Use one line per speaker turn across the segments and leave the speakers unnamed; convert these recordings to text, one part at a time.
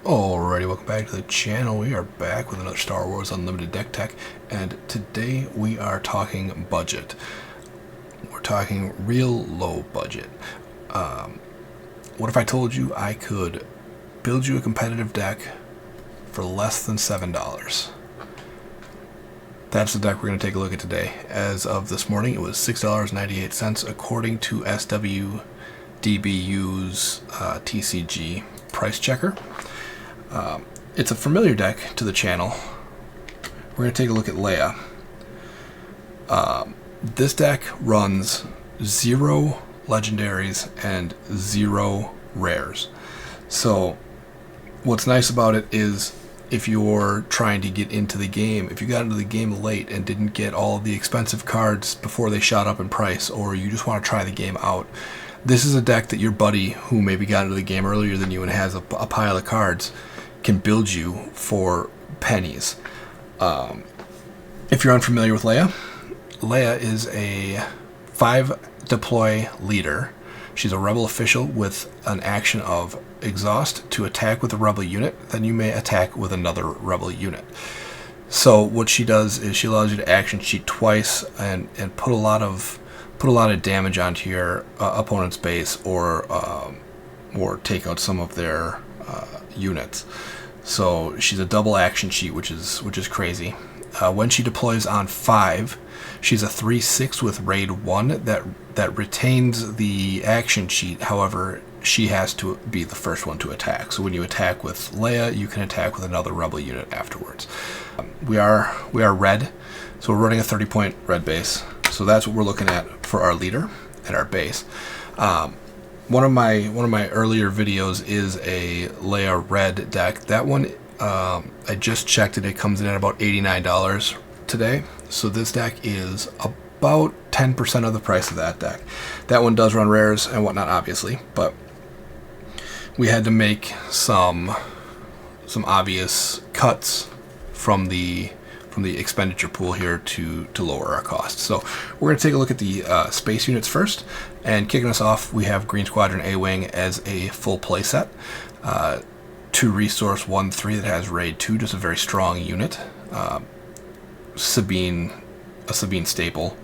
Alrighty, welcome back to the channel. We are back with another Star Wars Unlimited deck tech, and today we are talking budget. We're talking real low budget. What if I told you I could build you a competitive deck for less than $7? That's the deck we're going to take a look at today. As of this morning, it was $6.98 according to SWDBU's TCG price checker. It's a familiar deck to the channel. We're going to take a look at Leia. This deck runs 0 legendaries and 0 rares. So what's nice about it is if you're trying to get into the game, if you got into the game late and didn't get all of the expensive cards before they shot up in price, or you just want to try the game out, this is a deck that your buddy who maybe got into the game earlier than you and has a pile of cards can build you for pennies. If you're unfamiliar with Leia, Leia is a 5 deploy leader. She's a rebel official with an action of exhaust to attack with a rebel unit, then you may attack with another rebel unit. So what she does is she allows you to action cheat twice and put a lot of damage onto your opponent's base, or take out some of their units. So she's a double action cheat, which is crazy. When she deploys on 5, she's a 3/6 with raid 1 that retains the action cheat. However, she has to be the first one to attack. So when you attack with Leia, you can attack with another rebel unit afterwards. We are red, so we're running a 30-point red base. So that's what we're looking at for our leader and our base. One of my earlier videos is a Leia Red deck. That one, I just checked it. It comes in at about $89 today. So this deck is about 10% of the price of that deck. That one does run rares and whatnot, obviously, but we had to make some obvious cuts from the expenditure pool here to lower our costs. So we're going to take a look at the space units first, and kicking us off, we have Green Squadron A-Wing as a full playset. 2 resource 1/3 that has raid 2, just a very strong unit. Sabine, a Sabine staple.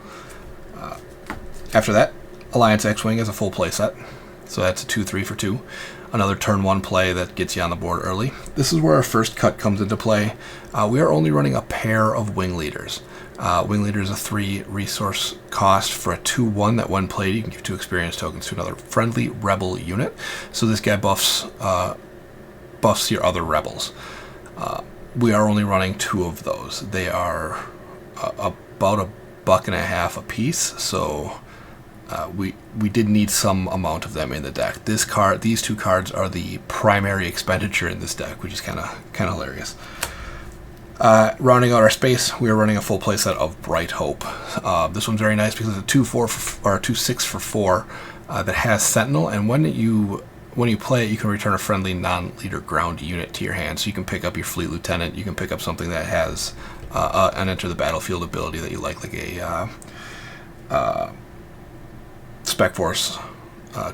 After that, Alliance X-Wing as a full playset. So that's a 2/3 for 2. Another turn 1 play that gets you on the board early. This is where our first cut comes into play. We are only running a pair of Wing Leaders. Wing Leader is a 3 resource cost for a 2/1 that when played you can give 2 experience tokens to another friendly rebel unit. So this guy buffs your other rebels. We are only running 2 of those. They are about $1.50 a piece, so we did need some amount of them in the deck. These 2 cards are the primary expenditure in this deck, which is kind of hilarious. Rounding out our space, we are running a full playset of Bright Hope. This one's very nice because it's a 2/6 for 4 that has Sentinel, and when you play it, you can return a friendly non-leader ground unit to your hand. So you can pick up your Fleet Lieutenant, you can pick up something that has an enter the battlefield ability that you like a Spec Force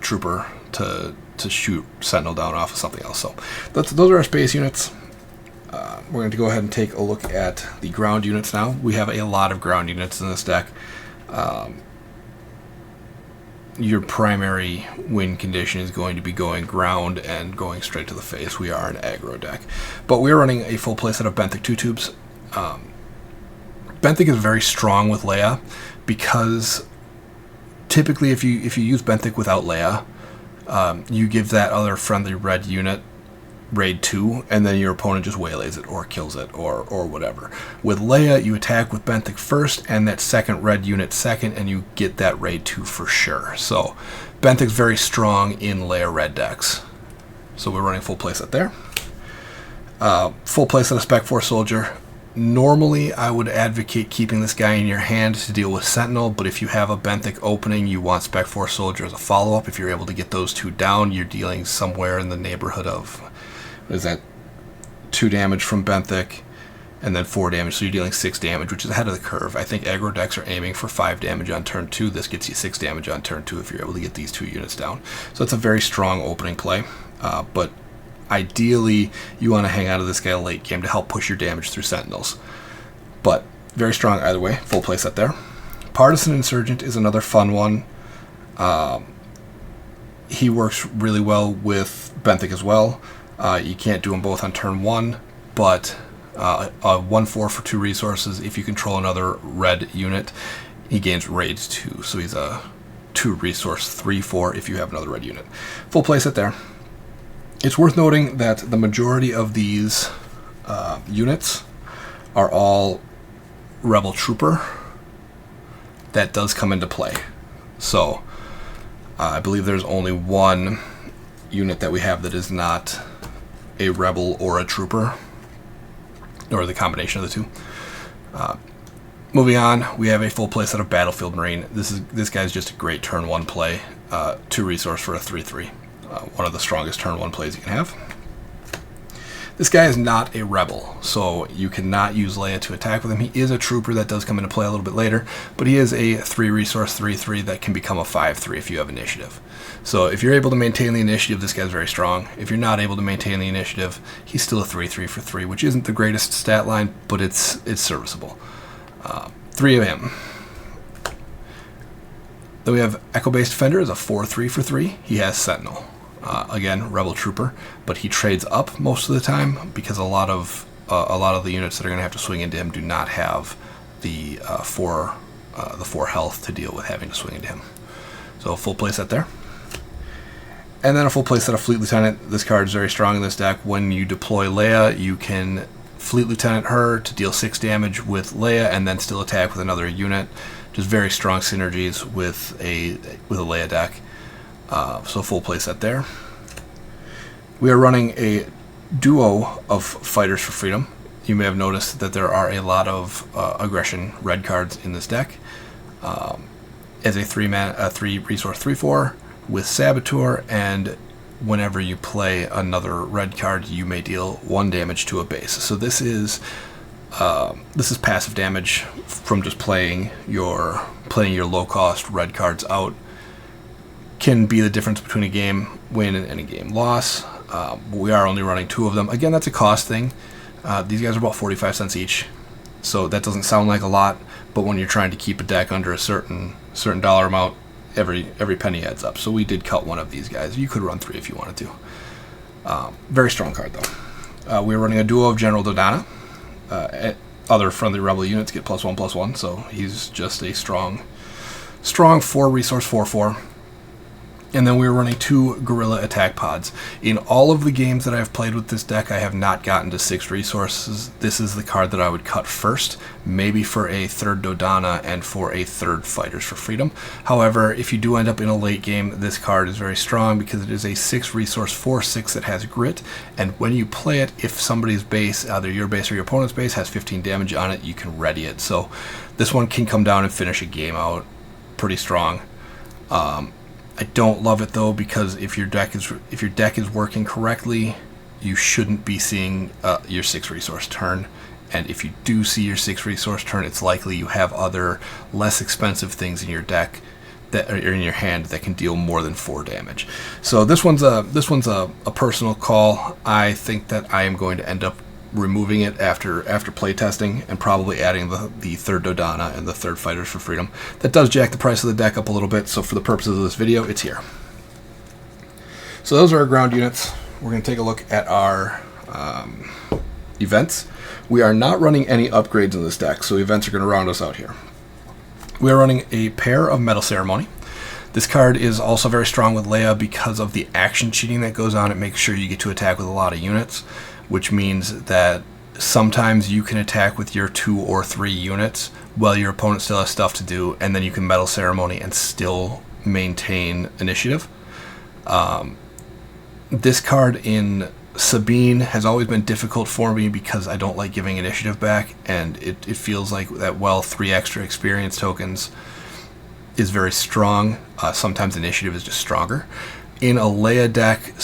trooper to shoot Sentinel down off of something else. So those are our space units. We're going to go ahead and take a look at the ground units now. We have a lot of ground units in this deck. Your primary win condition is going to be going ground and going straight to the face. We are an aggro deck. But we're running a full playset of Benthic 2-tubes. Benthic is very strong with Leia because typically if you use Benthic without Leia, you give that other friendly red unit raid 2, and then your opponent just waylays it or kills it or whatever. With Leia, you attack with Benthic first and that second red unit second, and you get that raid 2 for sure. So Benthic's very strong in Leia Red decks. So we're running full playset there. Full playset of Spec Force Soldier. Normally, I would advocate keeping this guy in your hand to deal with Sentinel, but if you have a Benthic opening, you want Spec Force Soldier as a follow-up. If you're able to get those 2 down, you're dealing somewhere in the neighborhood of, what is that, 2 damage from Benthic, and then 4 damage, so you're dealing 6 damage, which is ahead of the curve. I think aggro decks are aiming for 5 damage on turn 2. This gets you 6 damage on turn 2 if you're able to get these 2 units down. So it's a very strong opening play, but Ideally, you want to hang out of this guy late game to help push your damage through Sentinels. But very strong either way. Full playset there. Partisan Insurgent is another fun one. He works really well with Benthic as well. You can't do them both on turn 1, but a 1/4 for 2 resources. If you control another red unit, he gains Raids 2. So he's a 2 resource 3/4 if you have another red unit. Full playset there. It's worth noting that the majority of these units are all Rebel Trooper. That does come into play. So I believe there's only one unit that we have that is not a Rebel or a Trooper, or the combination of the two. Moving on, we have a full playset of Battlefield Marine. This guy's just a great turn 1 play. 2 resource for a 3/3. One of the strongest turn 1 plays you can have. This guy is not a Rebel, so you cannot use Leia to attack with him. He is a Trooper that does come into play a little bit later, but he is a 3 resource 3/3 that can become a 5/3 if you have initiative. So if you're able to maintain the initiative, this guy's very strong. If you're not able to maintain the initiative, he's still a 3/3 for 3, which isn't the greatest stat line, but it's serviceable. 3 of him. Then we have Echo-Based Defender as a 4/3 for 3. He has Sentinel. Again, Rebel Trooper, but he trades up most of the time because a lot of the units that are going to have to swing into him do not have the 4 health to deal with having to swing into him. So full playset there. And then a full playset of Fleet Lieutenant. This card is very strong in this deck. When you deploy Leia, you can Fleet Lieutenant her to deal 6 damage with Leia and then still attack with another unit. Just very strong synergies with a Leia deck. So full playset there. We are running a duo of Fighters for Freedom. You may have noticed that there are a lot of aggression red cards in this deck. As a 3 resource 3/4 with Saboteur, and whenever you play another red card, you may deal 1 damage to a base. So this is passive damage from just playing your low cost red cards out. Can be the difference between a game win and a game loss. We are only running 2 of them. Again, that's a cost thing. These guys are about 45 cents each, so that doesn't sound like a lot, but when you're trying to keep a deck under a certain dollar amount, every penny adds up. So we did cut 1 of these guys. You could run 3 if you wanted to. Very strong card, though. We're running a duo of General Dodonna. Other friendly Rebel units get +1/+1, so he's just a strong 4 resource 4/4. And then we're running 2 Guerrilla Attack Pods. In all of the games that I've played with this deck, I have not gotten to 6 resources. This is the card that I would cut first, maybe for a 3rd Dodonna and for a 3rd Fighters for Freedom. However, if you do end up in a late game, this card is very strong because it is a 6 resource 4/6 that has grit, and when you play it, if somebody's base, either your base or your opponent's base, has 15 damage on it, you can ready it. So this one can come down and finish a game out pretty strong. I don't love it though, because if your deck is working correctly, you shouldn't be seeing your 6 resource turn. And if you do see your 6 resource turn, it's likely you have other less expensive things in your deck that are in your hand that can deal more than 4 damage. So this one's a personal call. I think that I am going to end up removing it after playtesting and probably adding the 3rd Dodonna and the 3rd Fighters for Freedom. That does jack the price of the deck up a little bit, so for the purposes of this video, it's here. So those are our ground units. We're going to take a look at our events. We are not running any upgrades in this deck, so events are going to round us out here. We are running a pair of Metal Ceremony. This card is also very strong with Leia because of the action cheating that goes on. It makes sure you get to attack with a lot of units, which means that sometimes you can attack with your 2 or 3 units while your opponent still has stuff to do, and then you can Metal Ceremony and still maintain initiative. This card in Sabine has always been difficult for me because I don't like giving initiative back, and it feels like that, well, 3 extra experience tokens is very strong. Sometimes initiative is just stronger. In a Leia deck,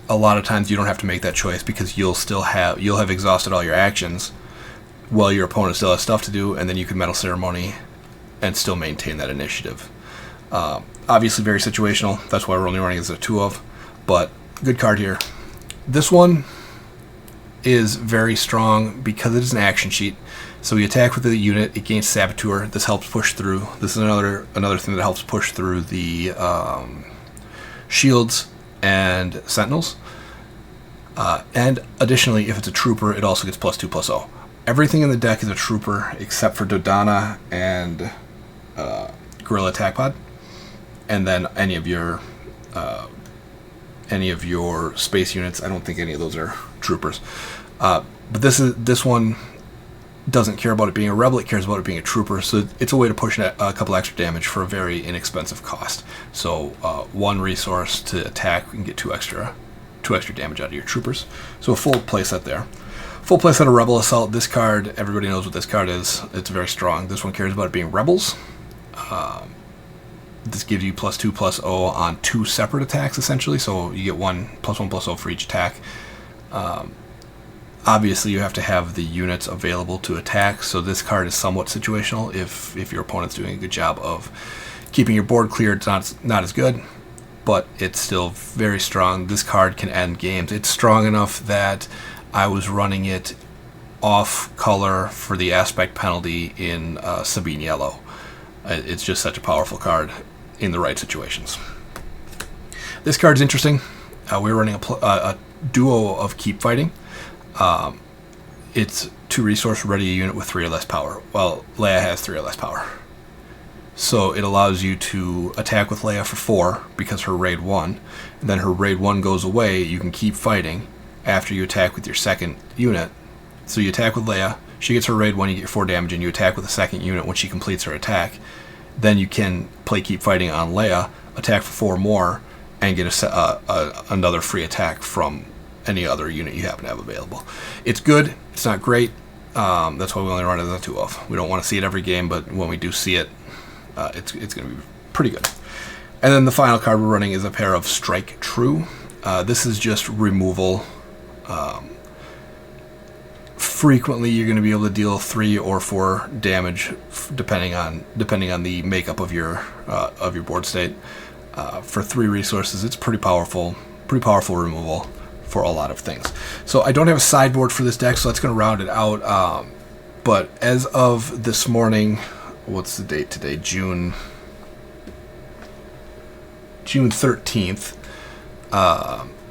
a lot of times you don't have to make that choice because you'll have exhausted all your actions while your opponent still has stuff to do, and then you can Metal Ceremony and still maintain that initiative. Obviously very situational. That's why we're only running as a 2 of, but good card here. This one is very strong because it is an action sheet. So you attack with the unit, it gains Saboteur. This helps push through. This is another thing that helps push through the shields and sentinels. And additionally, if it's a trooper, it also gets +2/+0. Everything in the deck is a trooper except for Dodonna and Gorilla Attack Pod, and then any of your space units. I don't think any of those are troopers. But this one doesn't care about it being a rebel, it cares about it being a trooper, so it's a way to push a couple extra damage for a very inexpensive cost. So 1 resource to attack and get 2 extra damage out of your troopers. So a full playset there. Full playset of Rebel Assault. This card, everybody knows what this card is. It's very strong. This one cares about it being rebels. This gives you +2/+0 on 2 separate attacks, essentially. So you get 1+1/+0 for each attack. Obviously, you have to have the units available to attack, so this card is somewhat situational. If your opponent's doing a good job of keeping your board clear, it's not as good, but it's still very strong. This card can end games. It's strong enough that I was running it off color for the aspect penalty in Sabine Yellow. It's just such a powerful card in the right situations. This card's interesting. We're running a duo of Keep Fighting. It's 2 resource, ready a unit with 3 or less power. Well, Leia has 3 or less power. So it allows you to attack with Leia for 4 because her raid 1. And then her raid 1 goes away, you can keep fighting after you attack with your second unit. So you attack with Leia, she gets her raid 1, you get 4 damage, and you attack with the second unit when she completes her attack. Then you can play Keep Fighting on Leia, attack for 4 more, and get another free attack from any other unit you happen to have available. It's good. It's not great. That's why we only run it as a 2 of. We don't want to see it every game, but when we do see it, it's going to be pretty good. And then the final card we're running is a pair of Strike True. This is just removal. Frequently, you're going to be able to deal 3 or 4 damage, depending on the makeup of your board state. For 3 resources, it's pretty powerful removal for a lot of things. So I don't have a sideboard for this deck, so that's going to round it out. But as of this morning, what's the date today? June 13th.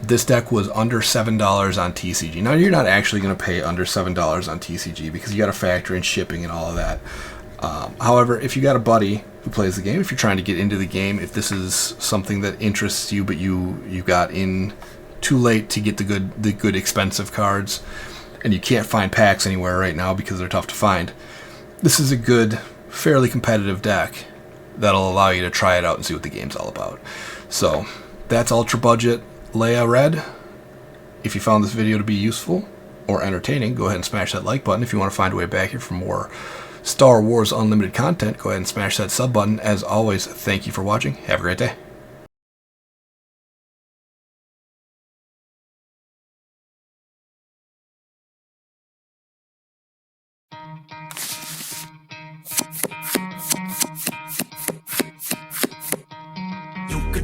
This deck was under $7 on TCG. Now, you're not actually going to pay under $7 on TCG because you got to factor in shipping and all of that. However, if you got a buddy who plays the game, if you're trying to get into the game, if this is something that interests you, but you got in too late to get the good expensive cards, and you can't find packs anywhere right now because they're tough to find, this is a good, fairly competitive deck that'll allow you to try it out and see what the game's all about. So that's Ultra Budget Leia Red. If you found this video to be useful or entertaining, go ahead and smash that like button. If you want to find a way back here for more Star Wars Unlimited content, go ahead and smash that sub button. As always, thank you for watching. Have a great day.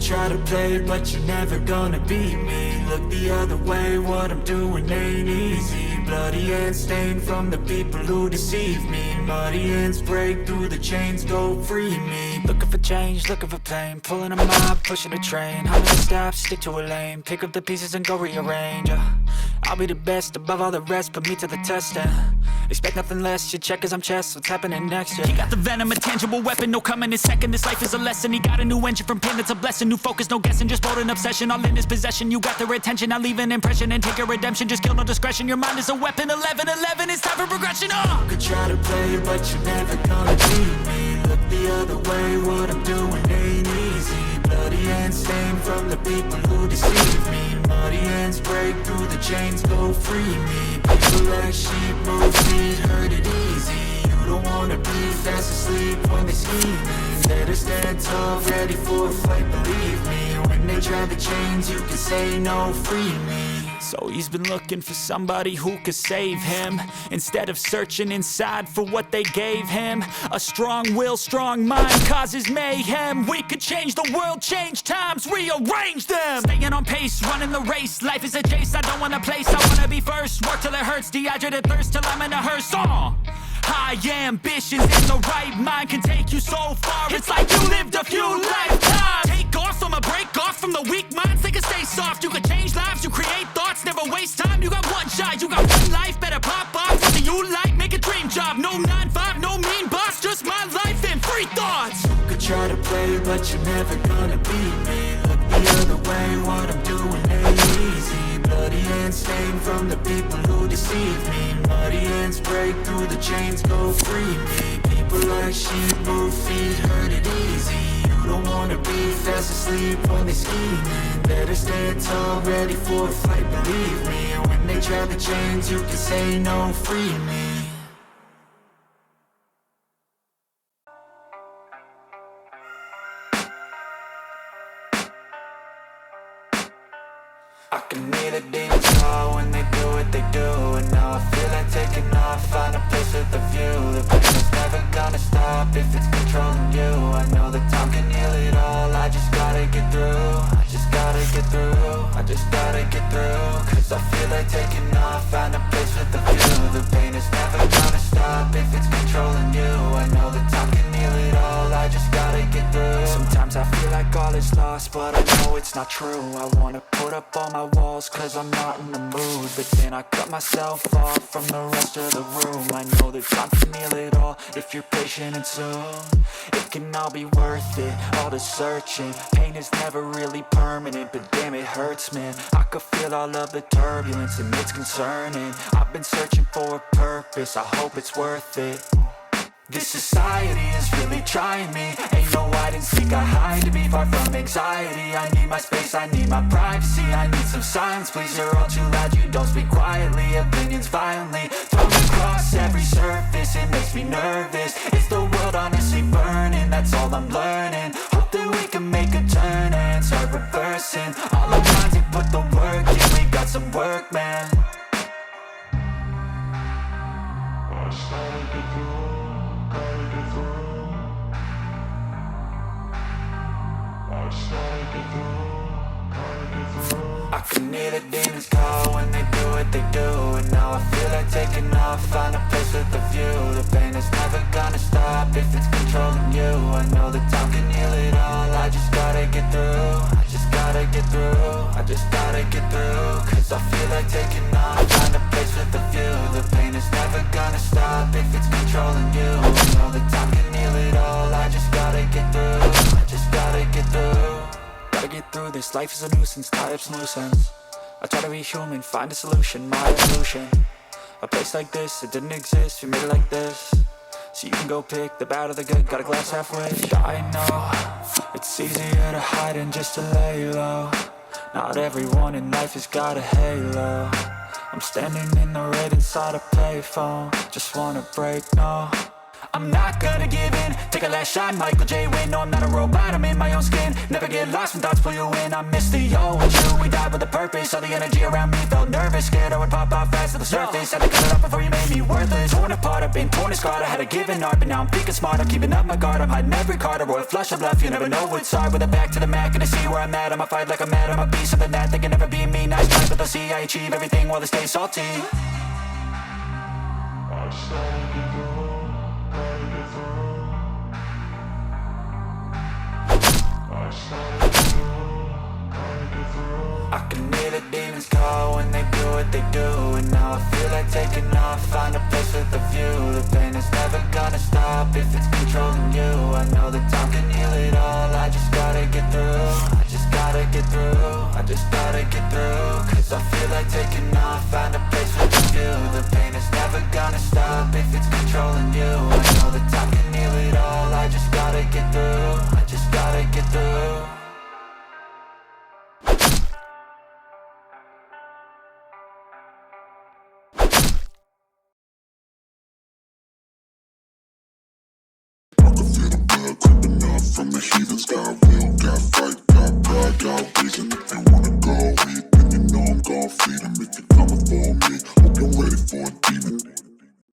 Try to play, but you're never gonna beat me. Look the other way, what I'm doing ain't easy. Bloody hands stained from the people who deceive me. Muddy hands break through the chains, go free me. Looking for change, looking for pain. Pulling a mob, pushing a train. How many steps, stick to a lane. Pick up the pieces and go rearrange. I'll be the best above all the rest, put me to the test. Expect nothing less, you check as I'm chess. What's happening next? You got the venom, a tangible weapon, no coming in second. This life is a lesson. He got a new engine from pain, it's a blessing. New focus, no guessing, just bold and obsession. All in his possession, you got their attention. I leave an impression and take a redemption. Just kill, no discretion, your mind is a weapon. 11-11, it's time for progression. You could try to play, but you're never gonna beat me. Look the other way, what I'm doing ain't easy. Bloody hands stained from the people who deceive me. Muddy hands break through the chains, go free me. People like sheep move feet, hurt it easy. You don't wanna be fast asleep when they scheme. Better stand tall, ready for a fight, believe me. When they try the chains, you can say no, free me. So he's been looking for somebody who could save him, instead of searching inside for what they gave him. A strong will, strong mind causes mayhem. We could change the world, change times, rearrange them. Staying on pace, running the race. Life is a chase, I don't want a place, I wanna be first. Work till it hurts, dehydrated thirst till I'm in a hearse. High ambitions in the right mind can take you so far. It's like you lived a few lifetimes. Take off from a break off from the weak minds. They can stay soft. You can change lives. You create thoughts. Never waste time. You got one shot. You got one life. Better pop off. What do you like? Make a dream job. No 9-5. No mean boss. Just my life and free thoughts. You could try to play, but you're never gonna beat me. Look the other way. What I'm doing ain't easy. Bloody hands stained from the people who deceive me. Muddy hands break through the chains, go free me. People like sheep move feet, hurt it easy. You don't wanna be fast asleep when they scheming. Better stand tall, ready for a fight, believe me. And when they try the chains, you can say no, free me. I can hear the demons call when they do what they do. And now I feel like taking off, find a place with a view. The pain is never gonna stop if it's controlling you. I know that time can heal it all, I just gotta get through. I just gotta get through, I just gotta get through. Cause I feel like taking off, find a place with a view. The pain is never gonna stop if it's controlling you. I know that time can heal it all, I just gotta get through. Sometimes I feel like all is lost, but I know it's not true. I wanna put up all my walls cause I'm not in the mood, but then I cut myself off from the rest of the room. I know that time can heal it all if you're patient and soon it can all be worth it, all the searching. Pain is never really permanent, but damn it hurts, man. I could feel all of the turbulence and it's concerning. I've been searching for a purpose, I hope it's worth it. This society is really trying me. Ain't no hide and seek, I hide to be far from anxiety. I need my space, I need my privacy. I need some silence, please, you're all too loud. You don't speak quietly, opinions violently thrown across every surface. It makes me nervous. Is the world honestly burning? That's all I'm learning. Hope that we can make a turn and start reversing all our minds and put the work in. We got some work, man. I can hear the demons call when they do what they do. And now I feel like taking off, find a place with a view. The pain is never gonna stop if it's controlling you. I know that time can heal it all, I just gotta get through. I just gotta get through, I just gotta get through. Cause I feel like taking off, find a place with a view. The pain is never gonna stop if it's controlling you. I know that time can heal it all, I just gotta get through. I just gotta get through. Gotta get through this, life is a nuisance, tie up some loose ends. I try to be human, find a solution, my evolution. A place like this, it didn't exist, we made it like this. So you can go pick the bad or the good, got a glass halfway. I know, it's easier to hide than just to lay low. Not everyone in life has got a halo. I'm standing in the red inside a payphone. Just wanna break, no, I'm not gonna give in. Take a last shot, Michael J. Win. No, I'm not a robot, I'm in my own skin. Never get lost when thoughts pull you in. I miss the old you, we died with a purpose. All the energy around me felt nervous, scared I would pop off fast to the surface. Had to cut it off before you made me worthless. Torn apart, I've been torn and scarred. I had a given art, but now I'm thinking smart. I'm keeping up my guard, I'm hiding every card. A royal flush of bluff, you never know what's hard. With a back to the mat, gonna see where I'm at. I'ma fight like I'm mad, I'ma be something that they can never be me. Nice try, but they'll see I achieve everything while they stay salty. I can hear the demons call when they do what they do. And now I feel like taking off, find a place with a view. The pain is never gonna stop if it's controlling you. I know that time can heal it all, I just gotta get through. I just gotta get through, I just gotta get through. Cause I feel like taking off, find a place with a view. The pain is never gonna stop if it's controlling you. I know that time can heal it all, I just gotta get through. I just gotta get through.
From the heathens, got will, got fight, got pride, got reason. If you wanna go, we opinion know I'm gon' feed him if you're coming for me. Hope you're ready for a demon.